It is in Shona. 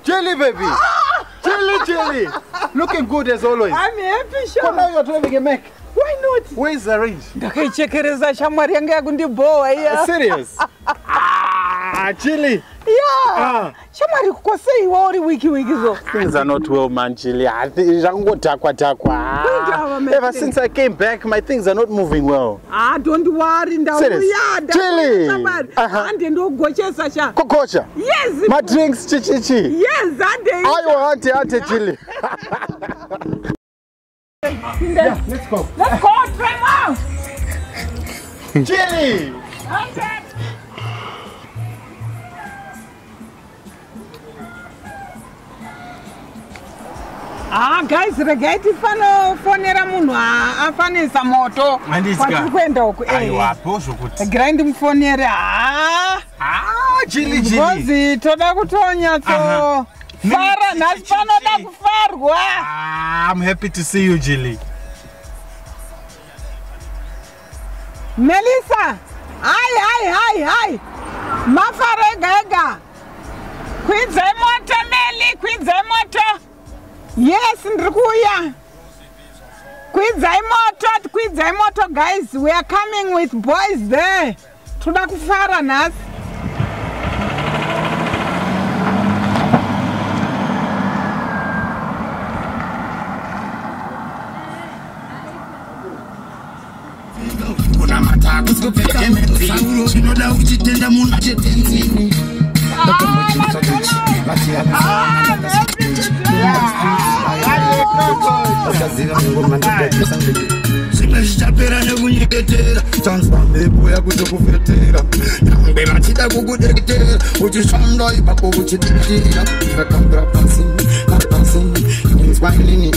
Jelly, baby! Jelly! Looking good as always. I'm happy, sure. Come on, you're driving a Mac. Why not? Where's the range? Ndakaichekereza shamwari yangu yakundiboa iya. Serious? Jelly! Yeah. Shamwari kukosei wauri wiki zo. Things are not well, man, Jelly. Ever since I came back, my things are not moving well. Don't worry, ndauya. Jelly! Ande ndogochesa sha. Kokocha? Yes. My drinks, chichichi. Yes, ande. Ayo, auntie, Jelly. Yeah, let's go. Let's go, Trevor! Jelly! Guys, regaiti fano fonera munhu afanisa moto. Kwati kwenda uku. Aiwa, posho kuti. Grind mfonere. Jelly. Ngozi toda kutonya so. Fara nasipano da kufarwa. I'm happy to see you, Jelly. Melissa. Hi. Mafare gaga. Kwidza moto Meli, kwidza moto. Yes, ndikuya. Kwidza moto guys. We are coming with boys there. Toda kufara nas. Zimeshapera nekunyeketera chanza mbepo yakuzokufetera nyangwe machida kukudeketera uchishanda ipapo uchidikira ndakambira pasi inzwa inini